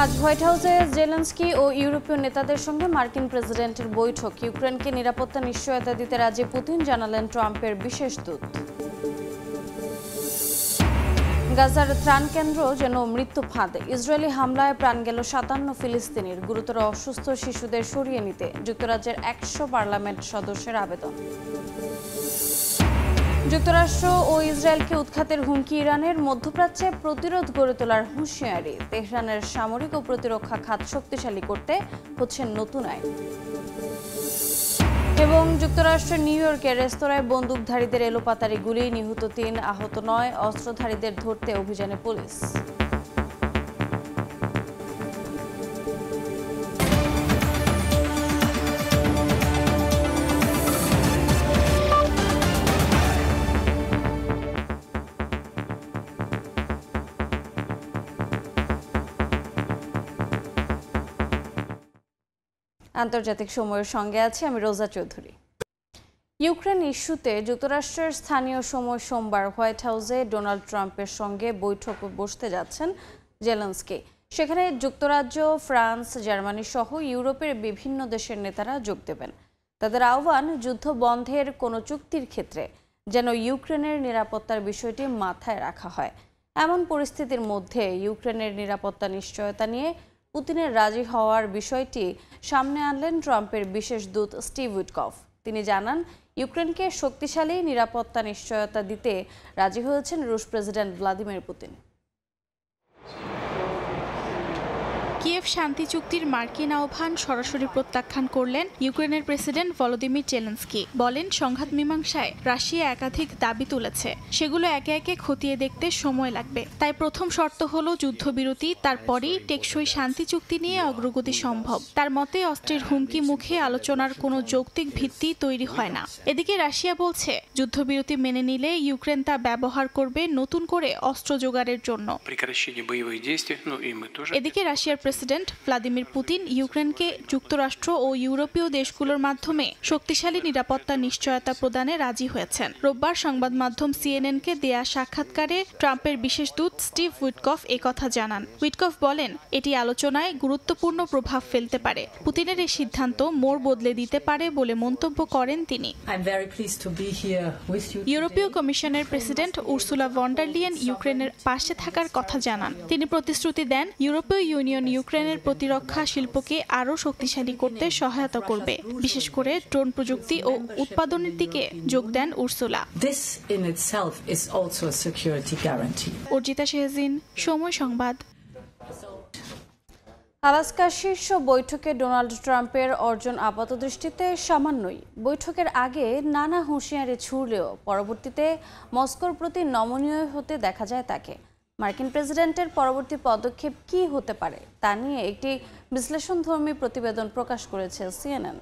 আজ হোয়াইট হাউসে জেলেনস্কি ও ইউরোপীয় নেতাদের সঙ্গে মার্কিন প্রেসিডেন্টের বৈঠক। ইউক্রেনকে নিরাপত্তা নিশ্চয়তা দিতে রাজি পুতিন, জানালেন ট্রাম্পের বিশেষ দূত। গাজার ত্রাণ কেন্দ্র যেন মৃত্যু ফাঁদে। ইসরায়েলি হামলায় প্রাণ গেল 57 ফিলিস্তিনির। গুরুতর অসুস্থ শিশুদের সরিয়ে নিতে যুক্তরাজ্যের 100 পার্লামেন্ট সদস্যের আবেদন। যুক্তরাষ্ট্র ও ইসরায়েলকে উৎখাতের হুমকি ইরানের। মধ্যপ্রাচ্যে প্রতিরোধ গড়ে তোলার হুঁশিয়ারি। তেহরানের সামরিক ও প্রতিরক্ষা খাত শক্তিশালী করতে হচ্ছে নতুন আইন। এবং যুক্তরাষ্ট্রের নিউ ইয়র্কের রেস্তোরাঁয় বন্দুকধারীদের এলোপাতাড়ি গুলি, নিহত 3, আহত 9। অস্ত্রধারীদের ধরতে অভিযানে পুলিশ। আন্তর্জাতিক সময়ের সঙ্গে আছে আমি রোজা চৌধুরী। ইউক্রেন ইস্যুতে যুক্তরাষ্ট্রের স্থানীয় সময় সোমবার হোয়াইট হাউসে ডোনাল্ড ট্রাম্পের সঙ্গে বৈঠকে বসতে যাচ্ছেন জেলেনস্কি। সেখানে যুক্তরাজ্য, ফ্রান্স, জার্মানি সহ ইউরোপের বিভিন্ন দেশের নেতারা যোগ দেবেন। তাদের আহ্বান, যুদ্ধ বন্ধের কোনো চুক্তির ক্ষেত্রে যেন ইউক্রেনের নিরাপত্তার বিষয়টি মাথায় রাখা হয়। এমন পরিস্থিতির মধ্যে ইউক্রেনের নিরাপত্তা নিশ্চয়তা নিয়ে পুতিনের রাজি হওয়ার বিষয়টি সামনে আনলেন ট্রাম্পের বিশেষ দূত স্টিভ উইটকফ। তিনি জানান, ইউক্রেনকে শক্তিশালী নিরাপত্তা নিশ্চয়তা দিতে রাজি হয়েছেন রুশ প্রেসিডেন্ট ভ্লাদিমির পুতিন। কিয়েভ শান্তি চুক্তির মার্কিন আহ্বান সরাসরি প্রত্যাখ্যান করলেন ইউক্রেনের প্রেসিডেন্ট ভলোদিমির জেলেনস্কি। বলেন, সংঘাত মীমাংসায় রাশিয়া একাধিক দাবি তুলেছে, সেগুলো একে একে খতিয়ে দেখতে সময় লাগবে। তাই প্রথম শর্ত হলো যুদ্ধবিরতি, তারপরেই টেকসই শান্তি চুক্তি নিয়ে অগ্রগতি সম্ভব। তার মতে, অস্ত্রের হুমকি মুখে আলোচনার কোনো যৌক্তিক ভিত্তি তৈরি হয় না। এদিকে রাশিয়া বলছে, যুদ্ধবিরতি মেনে নিলে ইউক্রেন তা ব্যবহার করবে নতুন করে অস্ত্র জোগাড়ের জন্য। এদিকে রাশিয়ার প্রেসিডেন্ট ভ্লাদিমির পুতিন ইউক্রেনকে যুক্তরাষ্ট্র ও ইউরোপীয় দেশগুলোর মাধ্যমে শক্তিশালী নিরাপত্তা নিশ্চয়তা প্রদানে রাজি হয়েছেন। রোববার সংবাদ মাধ্যম সিএনএনকে দেয়া সাক্ষাৎকারে ট্রাম্পের বিশেষ দূত স্টিভ উইটকফ একথা জানান। উইটকফ বলেন, এটি আলোচনায় গুরুত্বপূর্ণ প্রভাব ফেলতে পারে। পুতিনের এই সিদ্ধান্ত মোড় বদলে দিতে পারে বলে মন্তব্য করেন তিনি। ইউরোপীয় কমিশনের president Ursula von der Leyen ইউক্রেনের পাশে থাকার কথা জানান। তিনি প্রতিশ্রুতি দেন, ইউরোপীয় ইউনিয়ন ইউক্রেনের প্রতিরক্ষা শিল্পকে আরও শক্তিশালী করতে সহায়তা করবে। বিশেষ করে ড্রোন প্রযুক্তি ও উৎপাদনের দিকে যোগ দেন উর্সুলা। অর্জিতা শেহজিন, সময় সংবাদ। আলাস্কা শীর্ষ বৈঠকে ডোনাল্ড ট্রাম্পের অর্জন আপাতদৃষ্টিতে সামান্যই। বৈঠকের আগে নানা হুঁশিয়ারি ছুড়লেও পরবর্তীতে মস্কোর প্রতি নমনীয় হতে দেখা যায় তাকে। মার্কিন প্রেসিডেন্টের পরবর্তী পদক্ষেপ কী হতে পারে তা নিয়ে একটি বিশ্লেষণধর্মী প্রতিবেদন প্রকাশ করেছে সিএনএন।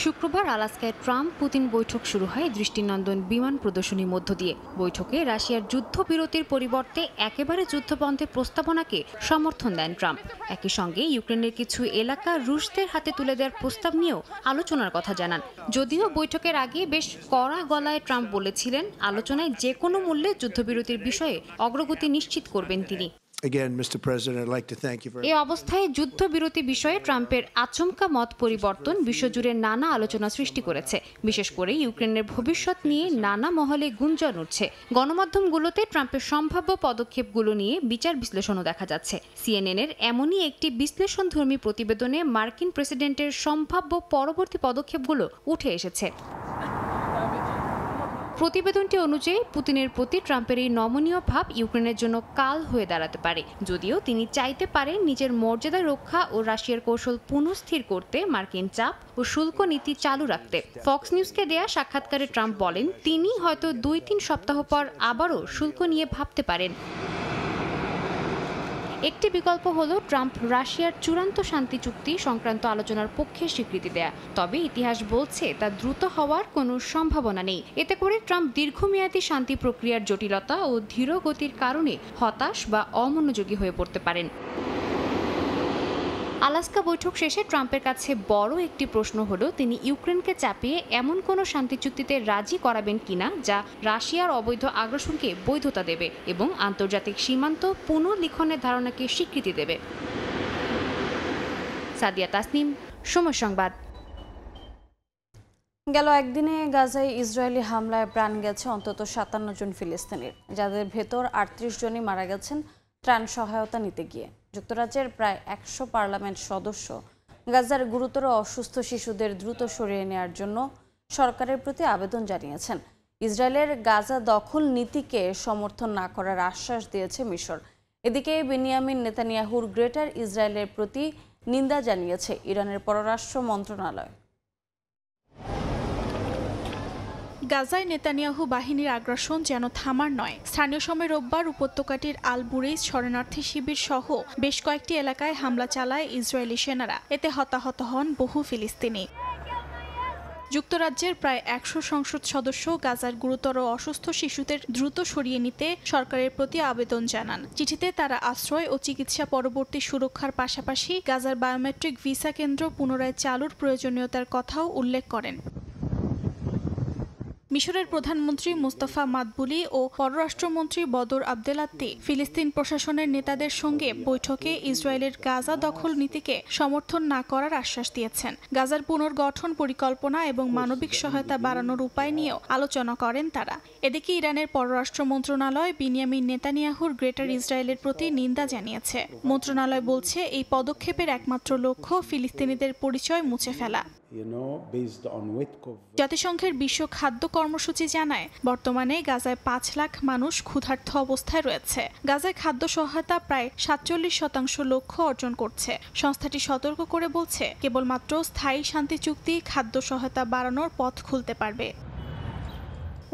শুক্রবার আলাস্কায় ট্রাম্প পুতিন বৈঠক শুরু হয় দৃষ্টিনন্দন বিমান প্রদর্শনীর মধ্য দিয়ে। বৈঠকে রাশিয়ার যুদ্ধবিরতির পরিবর্তে একেবারে যুদ্ধবন্ধের প্রস্তাবনাকে সমর্থন দেন ট্রাম্প। একই সঙ্গে ইউক্রেনের কিছু এলাকা রুশদের হাতে তুলে দেওয়ার প্রস্তাব নিয়েও আলোচনার কথা জানান। যদিও বৈঠকের আগে বেশ কড়া গলায় ট্রাম্প বলেছিলেন, আলোচনায় যে কোনো মূল্যে যুদ্ধবিরতির বিষয়ে অগ্রগতি নিশ্চিত করবেন তিনি। এই অবস্থায় যুদ্ধবিরতি বিষয়ে ট্রাম্পের আচমকা মত পরিবর্তন বিশ্বজুড়ে নানা আলোচনা সৃষ্টি করেছে। বিশেষ করে ইউক্রেনের ভবিষ্যৎ নিয়ে নানা মহলে গুঞ্জন উঠছে। গণমাধ্যমগুলোতে ট্রাম্পের সম্ভাব্য পদক্ষেপগুলো নিয়ে বিচার বিশ্লেষণও দেখা যাচ্ছে। সিএনএনের এমনই একটি বিশ্লেষণধর্মী প্রতিবেদনে মার্কিন প্রেসিডেন্টের সম্ভাব্য পরবর্তী পদক্ষেপগুলো উঠে এসেছে। প্রতিবেদনটি অনুযায়ী পুতিনের প্রতি ট্রাম্পের এই নমনীয় ভাব ইউক্রেনের জন্য কাল হয়ে দাঁড়াতে পারে। যদিও তিনি চাইতে পারেন নিজের মর্যাদা রক্ষা ও রাশিয়ার কৌশল পুনঃস্থির করতে মার্কিন চাপ ও শুল্ক নীতি চালু রাখতে। ফক্স নিউজকে দেয়া সাক্ষাৎকারে ট্রাম্প বলেন, তিনি হয়তো 2-3 সপ্তাহ পর আবারও শুল্ক নিয়ে ভাবতে পারেন। একটি বিকল্প হলো ট্রাম্প রাশিয়ার চূড়ান্ত শান্তি চুক্তি সংক্রান্ত আলোচনার পক্ষে স্বীকৃতি দেয়া। তবে ইতিহাস বলছে তা দ্রুত হওয়ার কোনো সম্ভাবনা নেই। এতে করে ট্রাম্প দীর্ঘমেয়াদী শান্তি প্রক্রিয়ার জটিলতা ও ধীর গতির কারণে হতাশ বা অমনোযোগী হয়ে পড়তে পারেন। আলাস্কা বৈঠক শেষে ট্রাম্পের কাছে বড় একটি প্রশ্ন হলো তিনি ইউক্রেনকে চাপিয়ে এমন কোনো শান্তি চুক্তিতে রাজি করাবেন কিনা যা রাশিয়ার অবৈধ আগ্রাসনকে বৈধতা দেবে এবং আন্তর্জাতিক সীমান্ত পুনর্লিখনের ধারণাকে স্বীকৃতি দেবে। সাদিয়া তাসনিম, সময় সংবাদ। গেল একদিনে গাজায় ইসরায়েলি হামলায় প্রাণ গেছে অন্তত 57 জন ফিলিস্তিনির, যাদের ভেতর 38 জনই মারা গেছেন ত্রাণ সহায়তা নিতে গিয়ে। যুক্তরাজ্যের প্রায় 100 পার্লামেন্ট সদস্য গাজার গুরুতর অসুস্থ শিশুদের দ্রুত সরিয়ে নেওয়ার জন্য সরকারের প্রতি আবেদন জানিয়েছেন। ইসরায়েলের গাজা দখল নীতিকে সমর্থন না করার আশ্বাস দিয়েছে মিশর। এদিকে বেনিয়ামিন নেতানিয়াহুর গ্রেটার ইসরায়েলের প্রতি নিন্দা জানিয়েছে ইরানের পররাষ্ট্র মন্ত্রণালয়। গাজায় নেতানিয়াহু বাহিনীর আগ্রাসন যেন থামার নয়। স্থানীয় সময় রোববার উপত্যকাটির আল বুরেইজ শরণার্থী শিবির সহ বেশ কয়েকটি এলাকায় হামলা চালায় ইসরায়েলি সেনারা। এতে হতাহত হন বহু ফিলিস্তিনি। যুক্তরাজ্যের প্রায় 100 সংসদ সদস্য গাজার গুরুতর অসুস্থ শিশুদের দ্রুত সরিয়ে নিতে সরকারের প্রতি আবেদন জানান। চিঠিতে তারা আশ্রয় ও চিকিৎসা পরবর্তী সুরক্ষার পাশাপাশি গাজার বায়োমেট্রিক ভিসা কেন্দ্র পুনরায় চালুর প্রয়োজনীয়তার কথাও উল্লেখ করেন। মিশরের প্রধানমন্ত্রী মুস্তাফা মাদবুলি ও পররাষ্ট্রমন্ত্রী বদর আবদেলাত্তি ফিলিস্তিন প্রশাসনের নেতাদের সঙ্গে বৈঠকে ইসরায়েলের গাজা দখল নীতিকে সমর্থন না করার আশ্বাস দিয়েছেন। গাজার পুনর্গঠন পরিকল্পনা এবং মানবিক সহায়তা বাড়ানোর উপায় নিয়েও আলোচনা করেন তারা। এদিকে ইরানের পররাষ্ট্র মন্ত্রণালয় বেনিয়ামিন নেতানিয়াহুর গ্রেটার ইসরায়েলের প্রতি নিন্দা জানিয়েছে। মন্ত্রণালয় বলছে এই পদক্ষেপের একমাত্র লক্ষ্য ফিলিস্তিনিদের পরিচয় মুছে ফেলা। জাতিসংঘের বিশ্ব খাদ্য কর্মসূচি জানায় বর্তমানে গাজায় 5 লাখ মানুষ ক্ষুধার্ত অবস্থায় রয়েছে। গাজায় খাদ্য সহায়তা প্রায় 47% লক্ষ্য অর্জন করছে। সংস্থাটি সতর্ক করে বলছে কেবলমাত্র স্থায়ী শান্তি চুক্তি খাদ্য সহায়তা বাড়ানোর পথ খুলতে পারবে।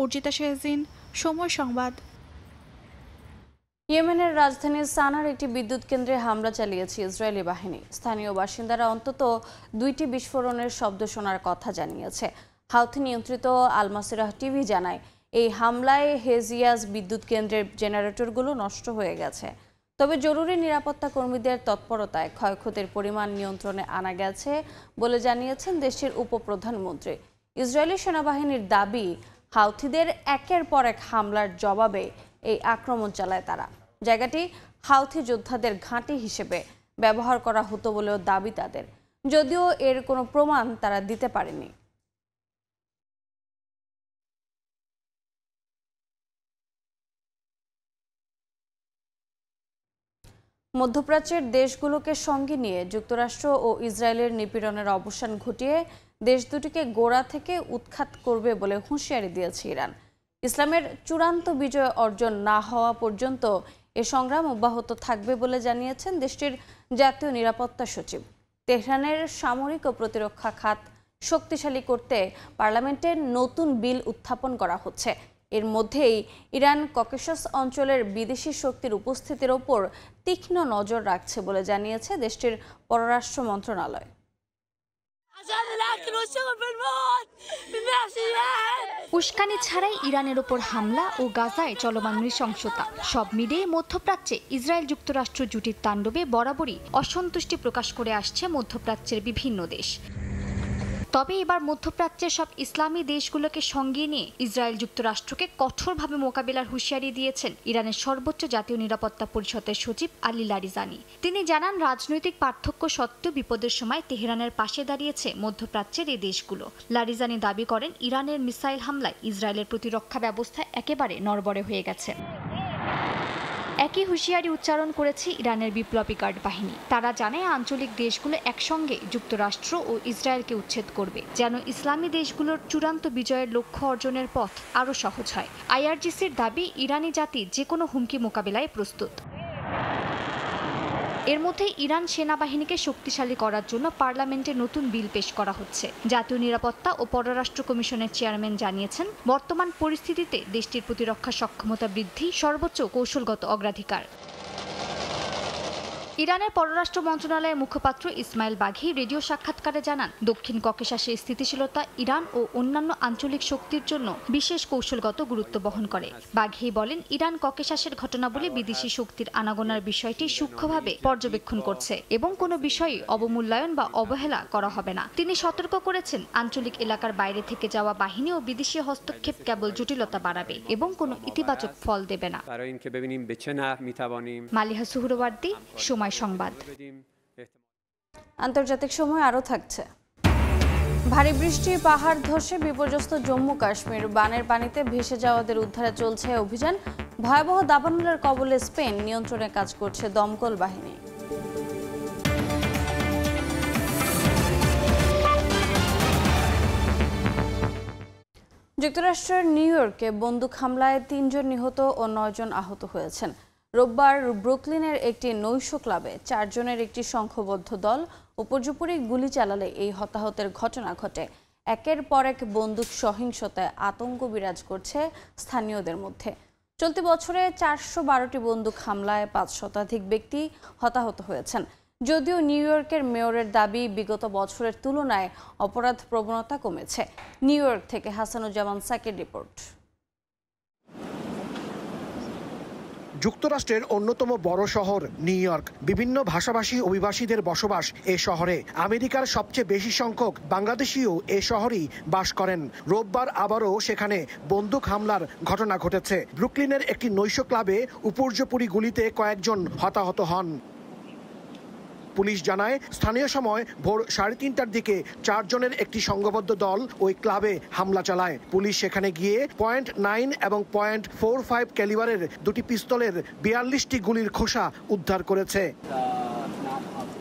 অর্জিতা শেহজিন, সময় সংবাদ। ইয়েমেনের রাজধানী সানার একটি বিদ্যুৎ কেন্দ্রে হামলা চালিয়েছে ইসরায়েলি বাহিনী। স্থানীয় বাসিন্দারা অন্তত 2টি বিস্ফোরণের শব্দ শোনার কথা জানিয়েছে। হাউথি নিয়ন্ত্রিত আল মাসিরাহ টিভি জানায় এই হামলায় হেজিয়াজ বিদ্যুৎ কেন্দ্রের জেনারেটরগুলো নষ্ট হয়ে গেছে। তবে জরুরি নিরাপত্তা কর্মীদের তৎপরতায় ক্ষয়ক্ষতির পরিমাণ নিয়ন্ত্রণে আনা গেছে বলে জানিয়েছেন দেশটির উপপ্রধানমন্ত্রী। ইসরায়েলি সেনাবাহিনীর দাবি, হাউথিদের একের পর এক হামলার জবাবে এই আক্রমণ চালায় তারা। জায়গাটি হাউথি যোদ্ধাদের ঘাঁটি হিসেবে ব্যবহার করা হতো বলেও দাবি তাদের, যদিও এর কোনো প্রমাণ তারা দিতে পারেনি। মধ্যপ্রাচ্যের দেশগুলোকে সঙ্গে নিয়ে যুক্তরাষ্ট্র ও ইসরায়েলের নিপীড়নের অবসান ঘটিয়ে দেশ দুটিকে গোড়া থেকে উৎখাত করবে বলে হুঁশিয়ারি দিয়েছে ইরান। ইসলামের চূড়ান্ত বিজয় অর্জন না হওয়া পর্যন্ত এ সংগ্রাম অব্যাহত থাকবে বলে জানিয়েছেন দেশটির জাতীয় নিরাপত্তা সচিব। তেহরানের সামরিক ও প্রতিরক্ষা খাত শক্তিশালী করতে পার্লামেন্টে নতুন বিল উত্থাপন করা হচ্ছে। এর মধ্যেই ইরান ককেশাস অঞ্চলের বিদেশি শক্তির উপস্থিতির ওপর তীক্ষ্ণ নজর রাখছে বলে জানিয়েছে দেশটির পররাষ্ট্র মন্ত্রণালয়। উস্কানি ছাড়াই ইরানের ওপর হামলা ও গাজায় চলমান নৃশংসতা সব মিলিয়ে মধ্যপ্রাচ্যে ইসরায়েল যুক্তরাষ্ট্র জুটির তাণ্ডবে বরাবরই অসন্তুষ্টি প্রকাশ করে আসছে মধ্যপ্রাচ্যের বিভিন্ন দেশ। তবে এবার মধ্যপ্রাচ্যের সব ইসলামী দেশগুলোকে সঙ্গে নিয়ে ইসরায়েল যুক্তরাষ্ট্রকে কঠোরভাবে মোকাবিলার হুঁশিয়ারি দিয়েছেন ইরানের সর্বোচ্চ জাতীয় নিরাপত্তা পরিষদের সচিব আলী লারিজানি। তিনি জানান, রাজনৈতিক পার্থক্য সত্ত্বেও বিপদের সময় তেহরানের পাশে দাঁড়িয়েছে মধ্যপ্রাচ্যের এই দেশগুলো। লারিজানি দাবি করেন, ইরানের মিসাইল হামলায় ইসরায়েলের প্রতিরক্ষা ব্যবস্থা একেবারে নড়বড়ে হয়ে গেছে। একই হুঁশিয়ারি উচ্চারণ করেছে ইরানের বিপ্লবী গার্ড বাহিনী। তারা জানায় আঞ্চলিক দেশগুলো একসঙ্গে যুক্তরাষ্ট্র ও ইসরায়েলকে উচ্ছেদ করবে, যেন ইসলামী দেশগুলোর চূড়ান্ত বিজয়ের লক্ষ্য অর্জনের পথ আরও সহজ হয়। আইআরজিসির দাবি, ইরানি জাতি যে কোনো হুমকি মোকাবিলায় প্রস্তুত। এর মধ্যে ইরান সেনাবাহিনীকে শক্তিশালী করার জন্য পার্লামেন্টে নতুন বিল পেশ করা হচ্ছে। জাতীয় নিরাপত্তা ও পররাষ্ট্র কমিশনের চেয়ারম্যান জানিয়েছেন, বর্তমান পরিস্থিতিতে দেশটির প্রতিরক্ষা সক্ষমতা বৃদ্ধি সর্বোচ্চ কৌশলগত অগ্রাধিকার। ইরানের পররাষ্ট্র মন্ত্রণালয়ের মুখপাত্র ইসমাইল বাঘি রেডিও সাক্ষাৎকারে জানান, দক্ষিণ ককেশাসের স্থিতিশীলতা ইরান ও অন্যান্য আঞ্চলিক শক্তির জন্য বিশেষ কৌশলগত গুরুত্ব বহন করে। বাঘি বলেন, ইরান ককেশাসের ঘটনাবলী বিদেশি শক্তির আনাগোনার বিষয়টি সূক্ষ্মভাবে পর্যবেক্ষণ করছে এবং কোনো বিষয়ে অবমূল্যায়ন বা অবহেলা করা হবে না। তিনি সতর্ক করেছেন, আঞ্চলিক এলাকার বাইরে থেকে যাওয়া বাহিনী ও বিদেশি হস্তক্ষেপ কেবল জটিলতা বাড়াবে এবং কোনো ইতিবাচক ফল দেবে না। মালিহা সুহরওয়ার্দী, সময় সংবাদ। আন্তর্জাতিক সময় আরও থাকছে। ভারী বৃষ্টি, পাহাড় ধসে বিপর্যস্ত জম্মু কাশ্মীর, বানের পানিতে ভেসে যাওয়াদের উদ্ধারে চলছে অভিযান। ভয়াবহ দাবানলের কবলে স্পেন, নিয়ন্ত্রণে কাজ করছে দমকল বাহিনী। যুক্তরাষ্ট্রের নিউ ইয়র্কে বন্দুক হামলায় ৩ জন নিহত ও ৯ জন আহত হয়েছেন। রোববার ব্রুকলিনের একটি নৈশ ক্লাবে 4 জনের একটি সংঘবদ্ধ দল উপর্যুপরি গুলি চালালে এই হতাহতের ঘটনা ঘটে। একের পর এক বন্দুক সহিংসতায় আতঙ্ক বিরাজ করছে স্থানীয়দের মধ্যে। চলতি বছরে 412টি বন্দুক হামলায় 5 শতাধিক ব্যক্তি হতাহত হয়েছেন। যদিও নিউ ইয়র্কের মেয়রের দাবি, বিগত বছরের তুলনায় অপরাধ প্রবণতা কমেছে। নিউ ইয়র্ক থেকে হাসানুজ্জামান সাকির রিপোর্ট। যুক্তরাষ্ট্রের অন্যতম বড় শহর নিউ ইয়র্ক, বিভিন্ন ভাষাভাষী অভিবাসীদের বসবাস এ শহরে। আমেরিকার সবচেয়ে বেশি সংখ্যক বাংলাদেশিও এ শহরেই বাস করেন। রোববার আবারও সেখানে বন্দুক হামলার ঘটনা ঘটেছে। ব্রুকলিনের একটি নৈশ ক্লাবে উপর্যুপরি গুলিতে কয়েকজন হতাহত হন। পুলিশ জানায়, স্থানীয় সময় ভোর 3:30টার দিকে 4 জনের একটি সংঘবদ্ধ দল ওই ক্লাবে হামলা চালায়। পুলিশ সেখানে গিয়ে .9 এবং .45 ক্যালিবারের 2টি পিস্তলের 42টি গুলির খোসা উদ্ধার করেছে।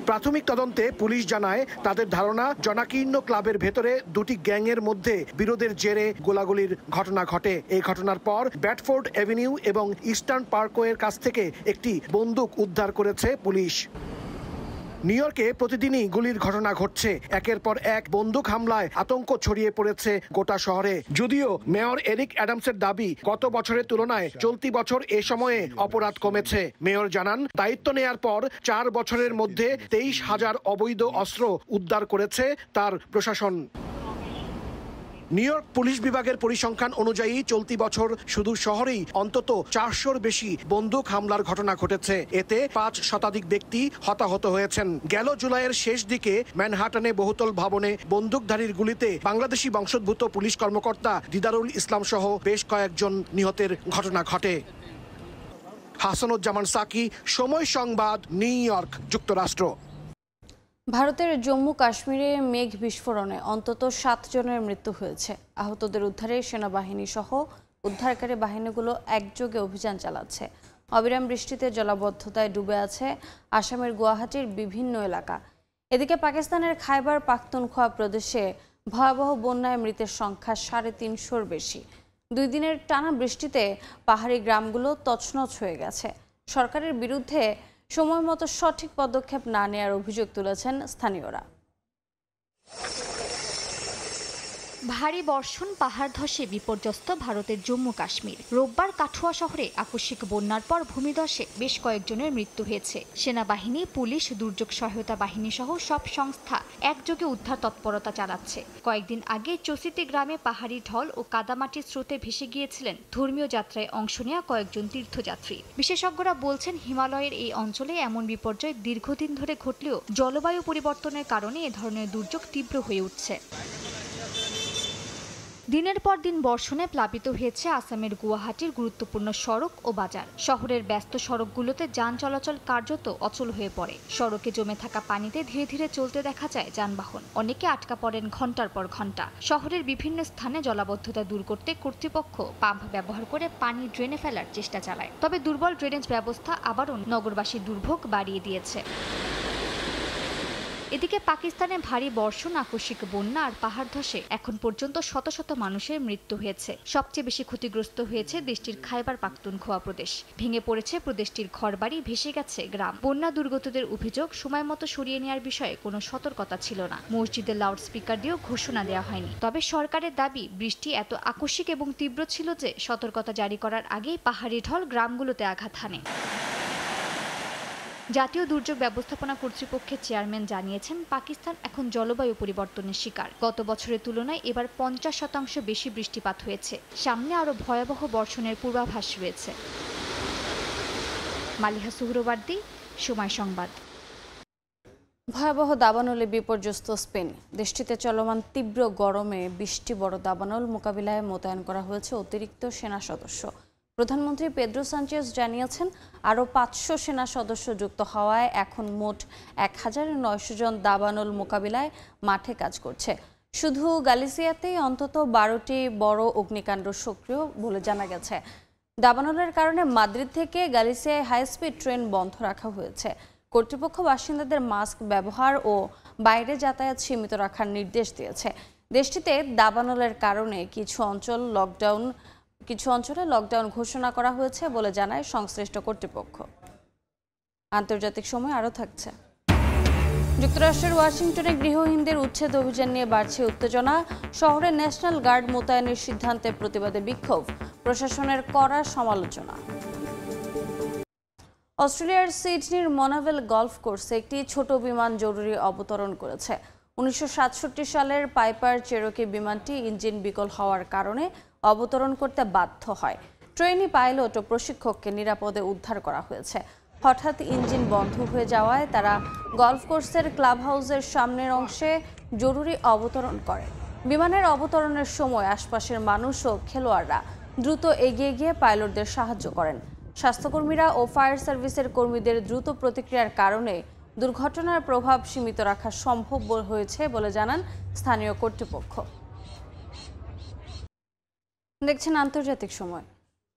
প্রাথমিক তদন্তে পুলিশ জানায়, তাদের ধারণা জনাকীর্ণ ক্লাবের ভেতরে 2টি গ্যাংয়ের মধ্যে বিরোধের জেরে গোলাগুলির ঘটনা ঘটে। এই ঘটনার পর ব্যাডফোর্ড এভিনিউ এবং ইস্টার্ন পার্কওয়ের কাছ থেকে একটি বন্দুক উদ্ধার করেছে পুলিশ। নিউ ইয়র্কে প্রতিদিনই গুলির ঘটনা ঘটছে। একের পর এক বন্দুক হামলায় আতঙ্ক ছড়িয়ে পড়েছে গোটা শহরে। যদিও মেয়র এরিক অ্যাডামসের দাবি, গত বছরের তুলনায় চলতি বছর এ সময়ে অপরাধ কমেছে। মেয়র জানান, দায়িত্ব নেয়ার পর 4 বছরের মধ্যে 23,000 অবৈধ অস্ত্র উদ্ধার করেছে তার প্রশাসন। নিউ ইয়র্ক পুলিশ বিভাগের পরিসংখ্যান অনুযায়ী চলতি বছর শুধু শহরেই অন্তত 400-র বেশি বন্দুক হামলার ঘটনা ঘটেছে। এতে 5 শতাধিক ব্যক্তি হতাহত হয়েছেন। গেল জুলাইয়ের শেষ দিকে ম্যানহাটনে বহুতল ভবনে বন্দুকধারীর গুলিতে বাংলাদেশি বংশোদ্ভূত পুলিশ কর্মকর্তা দিদারুল ইসলাম সহ বেশ কয়েকজন নিহতের ঘটনা ঘটে। হাসানুজ্জামান সাকি, সময় সংবাদ, নিউ ইয়র্ক, যুক্তরাষ্ট্র। ভারতের জম্মু কাশ্মীরে মেঘ বিস্ফোরণে অন্তত 7 জনের মৃত্যু হয়েছে। আহতদের উদ্ধারে সেনাবাহিনী সহ উদ্ধারকারী বাহিনীগুলো একযোগে অভিযান চালাচ্ছে। অবিরাম বৃষ্টিতে জলাবদ্ধতায় ডুবে আছে আসামের গুয়াহাটির বিভিন্ন এলাকা। এদিকে পাকিস্তানের খাইবার পাখতুনখোয়া প্রদেশে ভয়াবহ বন্যায় মৃতের সংখ্যা 350-র বেশি। 2 দিনের টানা বৃষ্টিতে পাহাড়ি গ্রামগুলো তছনছ হয়ে গেছে। সরকারের বিরুদ্ধে সময় মতো সঠিক পদক্ষেপ না নেওয়ার অভিযোগ তুলেছেন স্থানীয়রা। ভারী বর্ষণ, পাহাড় ধসে বিপর্যস্ত ভারতের জম্মু কাশ্মীর। রোববার কাঠুয়া শহরে আকস্মিক বন্যার পর ভূমিধসে বেশ কয়েকজনের মৃত্যু হয়েছে। সেনাবাহিনী, পুলিশ, দুর্যোগ সহায়তা বাহিনী সহ সব সংস্থা একযোগে উদ্ধার তৎপরতা চালাচ্ছে। কয়েকদিন আগে চসিতি গ্রামে পাহাড়ি ঢল ও কাদামাটির স্রোতে ভেসে গিয়েছিলেন ধর্মীয় যাত্রায় অংশ নেওয়া কয়েকজন তীর্থযাত্রী। বিশেষজ্ঞরা বলছেন, হিমালয়ের এই অঞ্চলে এমন বিপর্যয় দীর্ঘদিন ধরে ঘটলেও জলবায়ু পরিবর্তনের কারণে এ ধরনের দুর্যোগ তীব্র হয়ে উঠছে। দিনের পর দিন বর্ষণে প্লাবিত হয়েছে আসামের গুয়াহাটির গুরুত্বপূর্ণ সড়ক ও বাজার। শহরের ব্যস্ত সড়কগুলোতে যান চলাচল কার্যত অচল হয়ে পড়ে। সড়কে জমে থাকা পানিতে ধীরে ধীরে চলতে দেখা যায় যানবাহন। অনেকে আটকা পড়েন ঘন্টার পর ঘন্টা। শহরের বিভিন্ন স্থানে জলাবদ্ধতা দূর করতে কর্তৃপক্ষ পাম্প ব্যবহার করে পানি ড্রেনে ফেলার চেষ্টা চালায়। তবে দুর্বল ড্রেনেজ ব্যবস্থা আবারও নগরবাসীর দুর্ভোগ বাড়িয়ে দিয়েছে। এদিকে পাকিস্তানে ভারী বর্ষণ, আকস্মিক বন্যা আর পাহাড় ধসে এখন পর্যন্ত শত শত মানুষের মৃত্যু হয়েছে। সবচেয়ে বেশি ক্ষতিগ্রস্ত হয়েছে দেশটির খাইবার পাখতুনখোয়া প্রদেশ। ভেঙে পড়েছে প্রদেশটির ঘরবাড়ি, ভেসে গেছে গ্রাম। বন্যা দুর্গতদের অভিযোগ, সময় মতো সরিয়ে নেওয়ার বিষয়ে কোনো সতর্কতা ছিল না। মসজিদের লাউডস্পিকার দিয়েও ঘোষণা দেওয়া হয়নি। তবে সরকারের দাবি, বৃষ্টি এত আকস্মিক এবং তীব্র ছিল যে সতর্কতা জারি করার আগেই পাহাড়ি ঢল গ্রামগুলোতে আঘাত হানে। জাতীয় দুর্যোগ ব্যবস্থাপনা কর্তৃপক্ষের চেয়ারম্যান জানিয়েছেন, পাকিস্তান এখন জলবায়ু পরিবর্তনের শিকার। গত বছরের তুলনায় এবার 50% বেশি বৃষ্টিপাত হয়েছে। সামনে আরও ভয়াবহ বর্ষণের পূর্বাভাস রয়েছে। মালিহা সুহরওয়ার্দী, সময় সংবাদ। ভয়াবহ দাবানলে বিপর্যস্ত স্পেন। দেশটিতে চলমান তীব্র গরমে 20টি বড় দাবানল মোকাবিলায় মোতায়েন করা হয়েছে অতিরিক্ত সেনা সদস্য। প্রধানমন্ত্রী পেদ্রো সানচেজ জানিয়েছেন, আরও 500 সেনা সদস্য যুক্ত হওয়ায় এখন মোট 1900 জন দাবানল মোকাবিলায় মাঠে কাজ করছে। শুধু গালিসিয়াতেই অন্তত 12টি বড় অগ্নিকাণ্ড সক্রিয় বলে জানা গেছে। দাবানলের কারণে মাদ্রিদ থেকে গালিসিয়ায় হাইস্পিড ট্রেন বন্ধ রাখা হয়েছে। কর্তৃপক্ষ বাসিন্দাদের মাস্ক ব্যবহার ও বাইরে যাতায়াত সীমিত রাখার নির্দেশ দিয়েছে। দেশটিতে দাবানলের কারণে কিছু অঞ্চলে লকডাউন ঘোষণা করা হয়েছে বলে জানায় সংশ্লিষ্ট কর্তৃপক্ষ। আন্তর্জাতিক সময় আরও থাকছে। যুক্তরাষ্ট্রের ওয়াশিংটনে গৃহহীনদের উচ্ছেদ অভিযান নিয়ে বাড়ছে উত্তেজনা। শহরে ন্যাশনাল গার্ড মোতায়েনের সিদ্ধান্তের প্রতিবাদে বিক্ষোভ, প্রশাসনের কড়া সমালোচনা। অস্ট্রেলিয়ার সিডনির মনাভেল গলফ কোর্সে একটি ছোট বিমান জরুরি অবতরণ করেছে। 1967 সালের পাইপার চেরোকি বিমানটি ইঞ্জিন বিকল হওয়ার কারণে অবতরণ করতে বাধ্য হয়। ট্রেনি পাইলট ও প্রশিক্ষককে নিরাপদে উদ্ধার করা হয়েছে। হঠাৎ ইঞ্জিন বন্ধ হয়ে যাওয়ায় তারা গলফ কোর্সের ক্লাব হাউসের সামনের অংশে জরুরি অবতরণ করে। বিমানের অবতরণের সময় আশপাশের মানুষ ও খেলোয়াড়রা দ্রুত এগিয়ে গিয়ে পাইলটদের সাহায্য করেন। স্বাস্থ্যকর্মীরা ও ফায়ার সার্ভিসের কর্মীদের দ্রুত প্রতিক্রিয়ার কারণে দুর্ঘটনার প্রভাব সীমিত রাখা সম্ভব হয়েছে বলে জানান স্থানীয় কর্তৃপক্ষ। দেখছেন আন্তর্জাতিক সময়।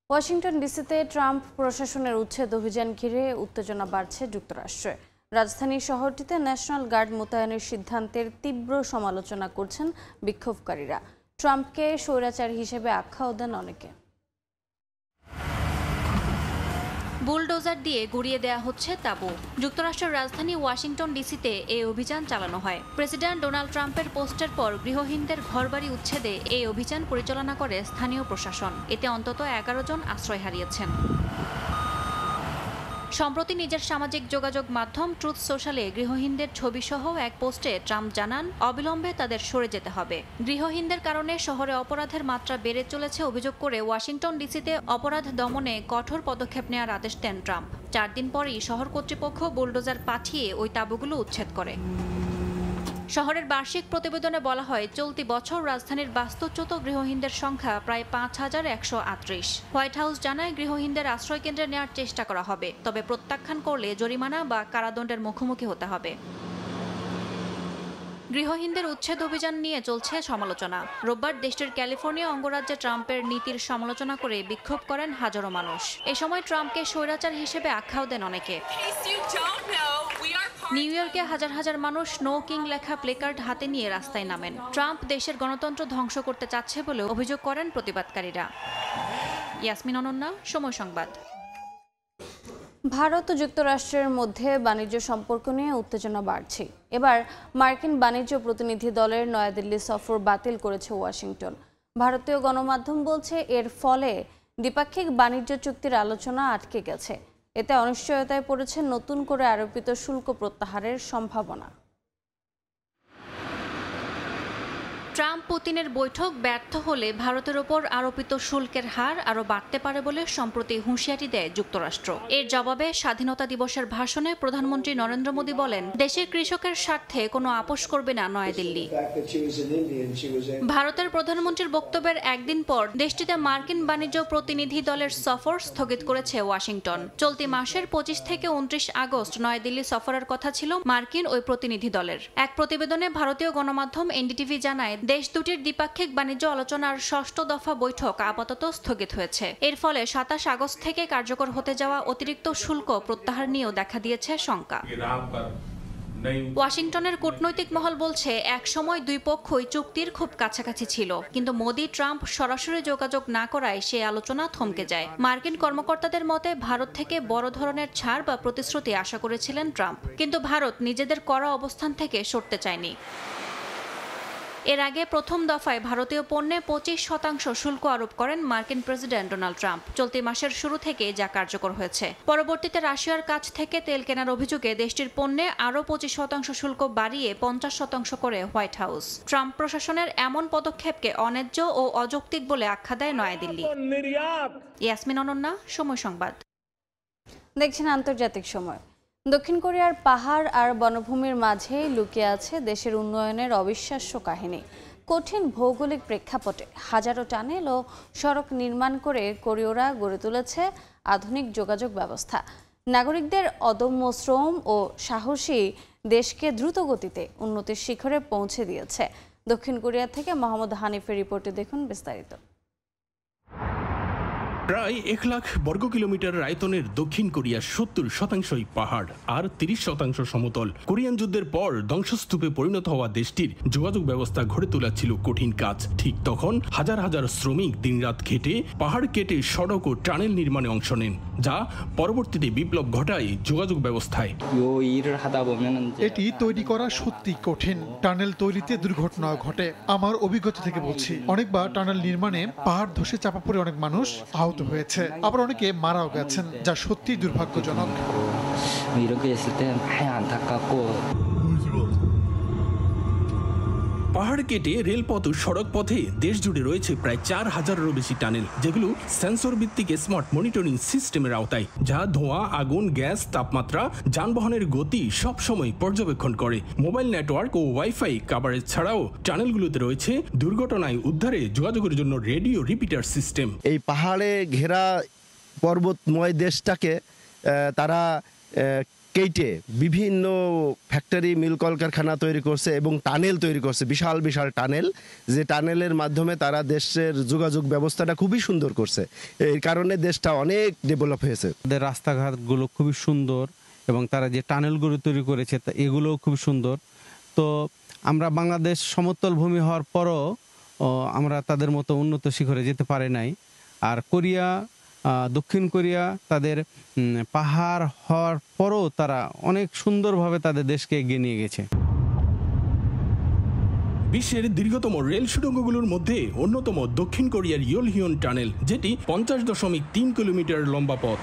ওয়াশিংটন ডিসিতে ট্রাম্প প্রশাসনের উচ্ছেদ অভিযান ঘিরে উত্তেজনা বাড়ছে যুক্তরাষ্ট্রে। রাজধানী শহরটিতে ন্যাশনাল গার্ড মোতায়েনের সিদ্ধান্তের তীব্র সমালোচনা করছেন বিক্ষোভকারীরা। ট্রাম্পকে স্বৈরাচার হিসেবে আখ্যাও দেন অনেকে। বুলডোজার দিয়ে গুড়িয়ে দেয়া হচ্ছে তাঁবু। যুক্তরাষ্ট্রের রাজধানী ওয়াশিংটন ডিসিতে এই অভিযান চালানো হয়। প্রেসিডেন্ট ডোনাল্ড ট্রাম্পের পোস্টের পর গৃহহীনদের ঘরবাড়ি উচ্ছেদে এই অভিযান পরিচালনা করে স্থানীয় প্রশাসন। এতে অন্তত 11 জন আশ্রয় হারিয়েছেন। সম্প্রতি নিজের সামাজিক যোগাযোগ মাধ্যম ট্রুথ সোশ্যালে গৃহহীনদের ছবিসহ এক পোস্টে ট্রাম্প জানান, অবিলম্বে তাদের সরে যেতে হবে। গৃহহীনদের কারণে শহরে অপরাধের মাত্রা বেড়ে চলেছে অভিযোগ করে ওয়াশিংটন ডিসিতে অপরাধ দমনে কঠোর পদক্ষেপ নেওয়ার আদেশ দেন ট্রাম্প। 4 দিন পরই শহর কর্তৃপক্ষ বুলডোজার পাঠিয়ে ওই তাঁবুগুলো উচ্ছেদ করে। শহরের বার্ষিক প্রতিবেদনে বলা হয়, চলতি বছর রাজধানীর বাস্তুচ্যুত গৃহহীনদের সংখ্যা প্রায় 5138। হোয়াইট হাউস জানায়, গৃহহীনদের আশ্রয়কেন্দ্রে নেওয়ার চেষ্টা করা হবে, তবে প্রত্যাখ্যান করলে জরিমানা বা কারাদণ্ডের মুখোমুখি হতে হবে। গৃহহীনদের উচ্ছেদ অভিযান নিয়ে চলছে সমালোচনা। রোববার দেশটির ক্যালিফোর্নিয়া অঙ্গরাজ্যে ট্রাম্পের নীতির সমালোচনা করে বিক্ষোভ করেন হাজারো মানুষ। এ সময় ট্রাম্পকে স্বৈরাচার হিসেবে আখ্যাও দেন অনেকে। নিউ ইয়র্কে হাজার হাজার মানুষ নো কিং লেখা প্লেকার্ড হাতে নিয়ে রাস্তায় নামেন। ট্রাম্প দেশের গণতন্ত্র ধ্বংস করতে চাচ্ছে বলে অভিযোগ করেন প্রতিবাদকারীরা। ইয়াসমিন অনন্যা, সময় সংবাদ। ভারত ও যুক্তরাষ্ট্রের মধ্যে বাণিজ্য সম্পর্ক নিয়ে উত্তেজনা বাড়ছে। এবার মার্কিন বাণিজ্য প্রতিনিধি দলের নয়াদিল্লি সফর বাতিল করেছে ওয়াশিংটন। ভারতীয় গণমাধ্যম বলছে, এর ফলে দ্বিপাক্ষিক বাণিজ্য চুক্তির আলোচনা আটকে গেছে। এতে অনিশ্চয়তায় পড়েছে নতুন করে আরোপিত শুল্ক প্রত্যাহারের সম্ভাবনা। ট্রাম্প পুতিনের বৈঠক ব্যর্থ হলে ভারতের ওপর আরোপিত শুল্কের হার আরও বাড়তে পারে বলে সম্প্রতি হুঁশিয়ারি দেয় যুক্তরাষ্ট্র। এর জবাবে স্বাধীনতা দিবসের ভাষণে প্রধানমন্ত্রী নরেন্দ্র মোদী বলেন, দেশের কৃষকের স্বার্থে কোনো আপোষ করবে না নয়াদিল্লি। ভারতের প্রধানমন্ত্রীর বক্তব্যের একদিন পর দেশটিতে মার্কিন বাণিজ্য প্রতিনিধি দলের সফর স্থগিত করেছে ওয়াশিংটন। চলতি মাসের 25 থেকে 29 আগস্ট নয়াদিল্লি সফরের কথা ছিল মার্কিন ওই প্রতিনিধি দলের। এক প্রতিবেদনে ভারতীয় গণমাধ্যম এনডিটিভি জানায়, দেশ দুটির দ্বিপাক্ষিক বাণিজ্য আলোচনার 6ষ্ঠ দফা বৈঠক আপাতত স্থগিত হয়েছে। এর ফলে 27 আগস্ট থেকে কার্যকর হতে যাওয়া অতিরিক্ত শুল্ক প্রত্যাহার নিয়েও দেখা দিয়েছে শঙ্কা। ওয়াশিংটনের কূটনৈতিক মহল বলছে, এক সময় দুই পক্ষই চুক্তির খুব কাছাকাছি ছিল, কিন্তু মোদি ট্রাম্প সরাসরি যোগাযোগ না করায় সে আলোচনা থমকে যায়। মার্কিন কর্মকর্তাদের মতে, ভারত থেকে বড় ধরনের ছাড় বা প্রতিশ্রুতি আশা করেছিলেন ট্রাম্প, কিন্তু ভারত নিজেদের কড়া অবস্থান থেকে সরতে চায়নি। এর আগে প্রথম দফায় ভারতীয় পণ্যে 25% শুল্ক আরোপ করেন মার্কিন প্রেসিডেন্ট ডোনাল্ড ট্রাম্প। চলতি মাসের শুরু থেকে যা কার্যকর হয়েছে। পরবর্তীতে রাশিয়ার কাছ থেকে তেল কেনার অভিযোগে দেশটির পণ্যে আরও 25% শুল্ক বাড়িয়ে 50% করে হোয়াইট হাউস। ট্রাম্প প্রশাসনের এমন পদক্ষেপকে অন্যায্য ও অযৌক্তিক বলে আখ্যা দেয় নয়াদিল্লি। ইয়াসমিন অনন্যা, সময় সংবাদ। দেখছেন আন্তর্জাতিক সময়। দক্ষিণ কোরিয়ার পাহাড় আর বনভূমির মাঝেই লুকিয়ে আছে দেশের উন্নয়নের অবিশ্বাস্য কাহিনী। কঠিন ভৌগোলিক প্রেক্ষাপটে হাজারো টানেল ও সড়ক নির্মাণ করে কোরীয়রা গড়ে তুলেছে আধুনিক যোগাযোগ ব্যবস্থা। নাগরিকদের অদম্য শ্রম ও সাহসী দেশকে দ্রুত গতিতে উন্নতির শিখরে পৌঁছে দিয়েছে। দক্ষিণ কোরিয়া থেকে মোহাম্মদ হানিফের রিপোর্টে দেখুন বিস্তারিত। প্রায় 1 লাখ বর্গ কিলোমিটার আয়তনের দক্ষিণ কোরিয়ার 70% পাহাড় আর 30% সমতল। কোরিয়ান যুদ্ধের পর ধ্বংসস্তূপে পরিণত হওয়া দেশটির যোগাযোগ ব্যবস্থা গড়ে তোলা ছিল কঠিন কাজ। ঠিক তখন হাজার হাজার শ্রমিক দিনরাত খেটে পাহাড় কেটে সড়ক ও টানেল নির্মাণে অংশ নেন, যা পরবর্তীতে বিপ্লব ঘটায় যোগাযোগ ব্যবস্থায়। এটি তৈরি করা সত্যি কঠিন। টানেল তৈরিতে দুর্ঘটনা ঘটে। আমার অভিজ্ঞতা থেকে বলছি, অনেকবার টানেল নির্মাণে পাহাড় ধসে চাপা পড়ে অনেক মানুষ আহত হয়েছে, আবার অনেকে মারাও গেছেন, যা সত্যি দুর্ভাগ্যজনক। পাহাড় কেটে রেলপথ ও সড়ক পথে দেশ জুড়ে রয়েছে প্রায় 4000-এরও বেশি টানেল, যেগুলো সেন্সর ভিত্তিক স্মার্ট মনিটরিং সিস্টেমের আওতায়, যা ধোঁয়া, আগুন, গ্যাস, তাপমাত্রা, যানবাহনের গতি সব সময় পর্যবেক্ষণ করে। মোবাইল নেটওয়ার্ক ও ওয়াইফাই কভারেজ ছাড়াও টানেলগুলোতে রয়েছে দুর্ঘটনায় উদ্ধারে যোগাযোগের জন্য রেডিও রিপিটার সিস্টেম। এই পাহাড়ে ঘেরা পর্বতময় দেশটাকে তারা কেটে বিভিন্ন ফ্যাক্টরি, মিল, কলকারখানা তৈরি করছে এবং টানেল তৈরি করছে, বিশাল বিশাল টানেল, যে টানেলের মাধ্যমে তারা দেশের যোগাযোগ ব্যবস্থাটা খুবই সুন্দর করছে। এই কারণে দেশটা অনেক ডেভেলপ হয়েছে। তাদের রাস্তাঘাটগুলো খুবই সুন্দর এবং তারা যে টানেলগুলো তৈরি করেছে এগুলোও খুব সুন্দর। তো আমরা বাংলাদেশ সমতল ভূমি হওয়ার পরও আমরা তাদের মতো উন্নত শিখরে যেতে পারি নাই। আর দক্ষিণ কোরিয়া তাদের পাহাড় হওয়ার পরও তারা অনেক সুন্দরভাবে তাদের দেশকে এগিয়ে নিয়ে গেছে। বিশ্বের দীর্ঘতম রেল সুড়ঙ্গগুলোর মধ্যে অন্যতম দক্ষিণ কোরিয়ার ইয়োলহিয়ন টানেল, যেটি 50.3 কিলোমিটার লম্বা পথ।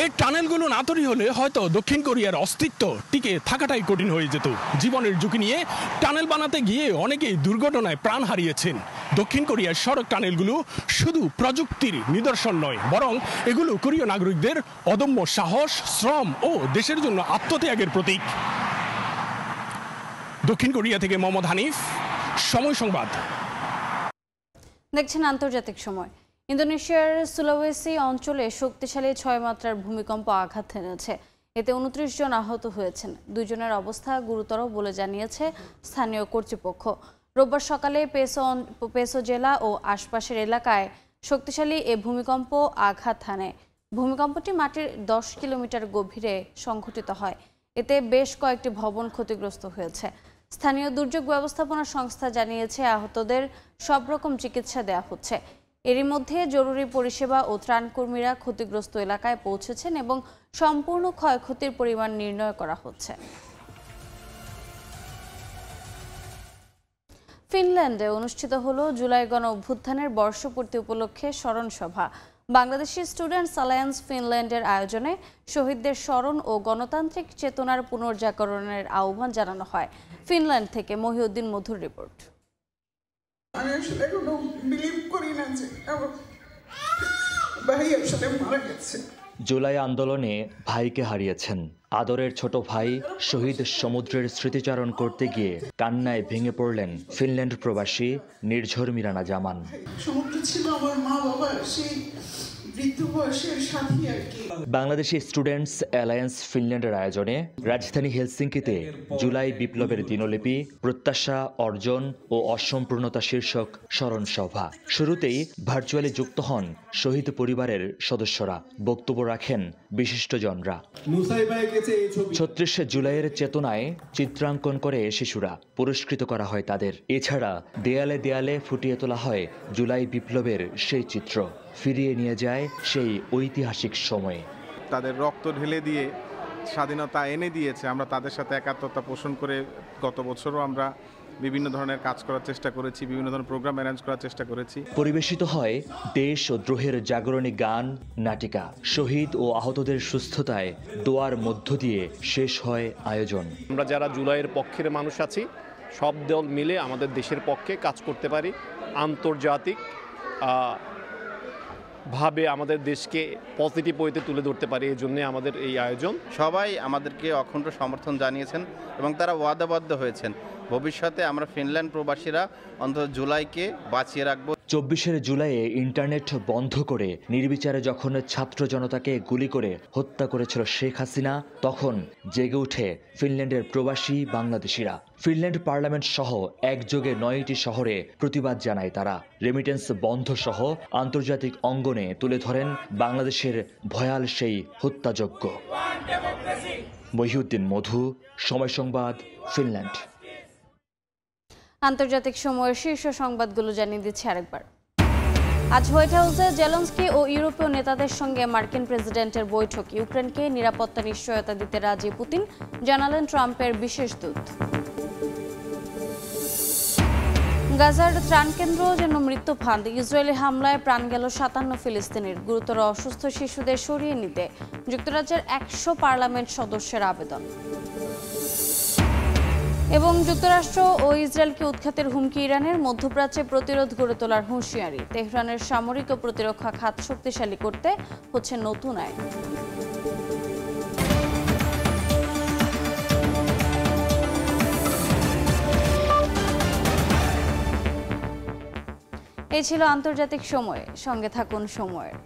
এই টানেলগুলো না তৈরি হলে হয়তো দক্ষিণ কোরিয়ার অস্তিত্ব টিকে থাকাটাই কঠিন হয়ে যেত। জীবনের ঝুঁকি নিয়ে টানেল বানাতে গিয়ে অনেকেই দুর্ঘটনায় প্রাণ হারিয়েছেন। দক্ষিণ কোরিয়ার সড়ক টানেলগুলো শুধু প্রযুক্তির নিদর্শন নয়, বরং এগুলো কোরীয় নাগরিকদের অদম্য সাহস, শ্রম ও দেশের জন্য আত্মত্যাগের প্রতীক। দক্ষিণ কোরিয়া থেকে মোহাম্মদ হানিফ, সময় সংবাদ। দেখছেন আন্তর্জাতিক সময়। ইন্দোনেশিয়ার সুলাওয়েসি অঞ্চলে শক্তিশালী 6 মাত্রার ভূমিকম্প আঘাত হেনেছে। এতে 29 জন আহত হয়েছেন। 2 জনের অবস্থা গুরুতর বলে জানিয়েছে স্থানীয় কর্তৃপক্ষ। রোববার সকালে পেসো জেলা ও আশপাশের এলাকায় শক্তিশালী এ ভূমিকম্প আঘাত হানে। ভূমিকম্পটি মাটির 10 কিলোমিটার গভীরে সংঘটিত হয়। এতে বেশ কয়েকটি ভবন ক্ষতিগ্রস্ত হয়েছে। স্থানীয় দুর্যোগ ব্যবস্থাপনা সংস্থা জানিয়েছে আহতদের সব রকম চিকিৎসা দেওয়া হচ্ছে। এরই মধ্যে জরুরি পরিষেবা ও ত্রাণকর্মীরা ক্ষতিগ্রস্ত এলাকায় পৌঁছেছেন এবং সম্পূর্ণ ক্ষয়ক্ষতির পরিমাণ নির্ণয় করা হচ্ছে। ফিনল্যান্ডে অনুষ্ঠিত হলো জুলাই গণ অভ্যুত্থানের বর্ষপূর্তি উপলক্ষে স্মরণ সভা। বাংলাদেশি স্টুডেন্টস অ্যালায়েন্স ফিনল্যান্ডের আয়োজনে শহীদদের স্মরণ ও গণতান্ত্রিক চেতনার পুনর্জাগরণের আহ্বান জানানো হয়। ফিনল্যান্ড থেকে মহিউদ্দিন মধুর রিপোর্ট। আমি আসলে কোনো বিলিভ করি না যে আমার ভাই আসলে মারা গেছে। জুলাই আন্দোলনে ভাইকে হারিয়েছেন। আদরের ছোট ভাই শহীদ সমুদ্রের স্মৃতিচারণ করতে গিয়ে কান্নায় ভেঙে পড়লেন ফিনল্যান্ড প্রবাসী নির্ঝর মিরানা জামান। সমুদ্র ছিল আমার মা বাবার সেই বৃদ্ধ বয়সের সাথী আর কি। বাংলাদেশি স্টুডেন্টস অ্যালায়েন্স ফিনল্যান্ডের আয়োজনে রাজধানী হেলসিঙ্কিতে জুলাই বিপ্লবের দিনলিপি, প্রত্যাশা, অর্জন ও অসম্পূর্ণতা শীর্ষক স্মরণ সভা। শুরুতেই ভার্চুয়ালি যুক্ত হন শহীদ পরিবারের সদস্যরা। বক্তব্য রাখেন বিশিষ্টজনরা। 36 জুলাইয়ের চেতনায় চিত্রাঙ্কন করে শিশুরা, পুরস্কৃত করা হয় তাদের। এছাড়া দেয়ালে দেয়ালে ফুটিয়ে তোলা হয় জুলাই বিপ্লবের সেই চিত্র, ফিরিয়ে নিয়ে যায় সেই ঐতিহাসিক সময়ে। তাদের রক্ত ঢেলে দিয়ে স্বাধীনতা এনে দিয়েছে। আমরা তাদের সাথে একাত্মতা পোষণ করে গত বছরও আমরা বিভিন্ন ধরনের কাজ করার চেষ্টা করেছি, বিভিন্ন ধরনের প্রোগ্রাম অ্যারেঞ্জ করার চেষ্টা করেছি। পরিবেশিত হয় দেশ ও দ্রোহের জাগরণী গান, নাটিকা। শহীদ ও আহতদের সুস্থতায় দোয়ার মধ্য দিয়ে শেষ হয় আয়োজন। আমরা যারা জুলাইয়ের পক্ষের মানুষ আছি, সব দল মিলে আমাদের দেশের পক্ষে কাজ করতে পারি, আন্তর্জাতিক ভাবে আমাদের দেশকে পজিটিভ ওয়েতে তুলে ধরতে পারি। এই জন্য আমাদের এই আয়োজন। সবাই আমাদেরকে অখণ্ড সমর্থন জানিয়েছেন এবং তারা ওয়াদাবদ্ধ হয়েছেন ভবিষ্যতে আমরা ফিনল্যান্ড প্রবাসীরা অন্তত জুলাইকে বাঁচিয়ে রাখবো। 24 জুলাইয়ে ইন্টারনেট বন্ধ করে নির্বিচারে যখন ছাত্র জনতাকে গুলি করে হত্যা করেছিল শেখ হাসিনা, তখন জেগে উঠে ফিনল্যান্ডের প্রবাসী বাংলাদেশিরা। ফিনল্যান্ড পার্লামেন্ট সহ একযোগে 9টি শহরে প্রতিবাদ জানায় তারা। রেমিটেন্স বন্ধ সহ আন্তর্জাতিক অঙ্গনে তুলে ধরেন বাংলাদেশের ভয়াল সেই হত্যাযজ্ঞ। মহিউদ্দিন মধু, সময় সংবাদ, ফিনল্যান্ড। আন্তর্জাতিক সময়ের শীর্ষ সংবাদগুলো জানিয়ে দিচ্ছি আরেকবার। আজ হোয়াইট হাউসে জেলেনস্কি ও ইউরোপীয় নেতাদের সঙ্গে মার্কিন প্রেসিডেন্টের বৈঠক। ইউক্রেনকে নিরাপত্তা নিশ্চয়তা দিতে রাজি পুতিন, জানালেন ট্রাম্পের বিশেষ দূত। গাজার ত্রাণ কেন্দ্র যেন মৃত্যু ফাঁদ। ইসরায়েলি হামলায় প্রাণ গেল 57 ফিলিস্তিনির। গুরুতর অসুস্থ শিশুদের সরিয়ে নিতে যুক্তরাজ্যের 100 পার্লামেন্ট সদস্যের আবেদন। এবং যুক্তরাষ্ট্র ও ইসরায়েলকে উৎখাতের হুমকি ইরানের। মধ্যপ্রাচ্যে প্রতিরোধ গড়ে তোলার হুঁশিয়ারি। তেহরানের সামরিক ও প্রতিরক্ষা খাত শক্তিশালী করতে হচ্ছে নতুন আইন। এই ছিল আন্তর্জাতিক সময়। সঙ্গে থাকুন সময়ের।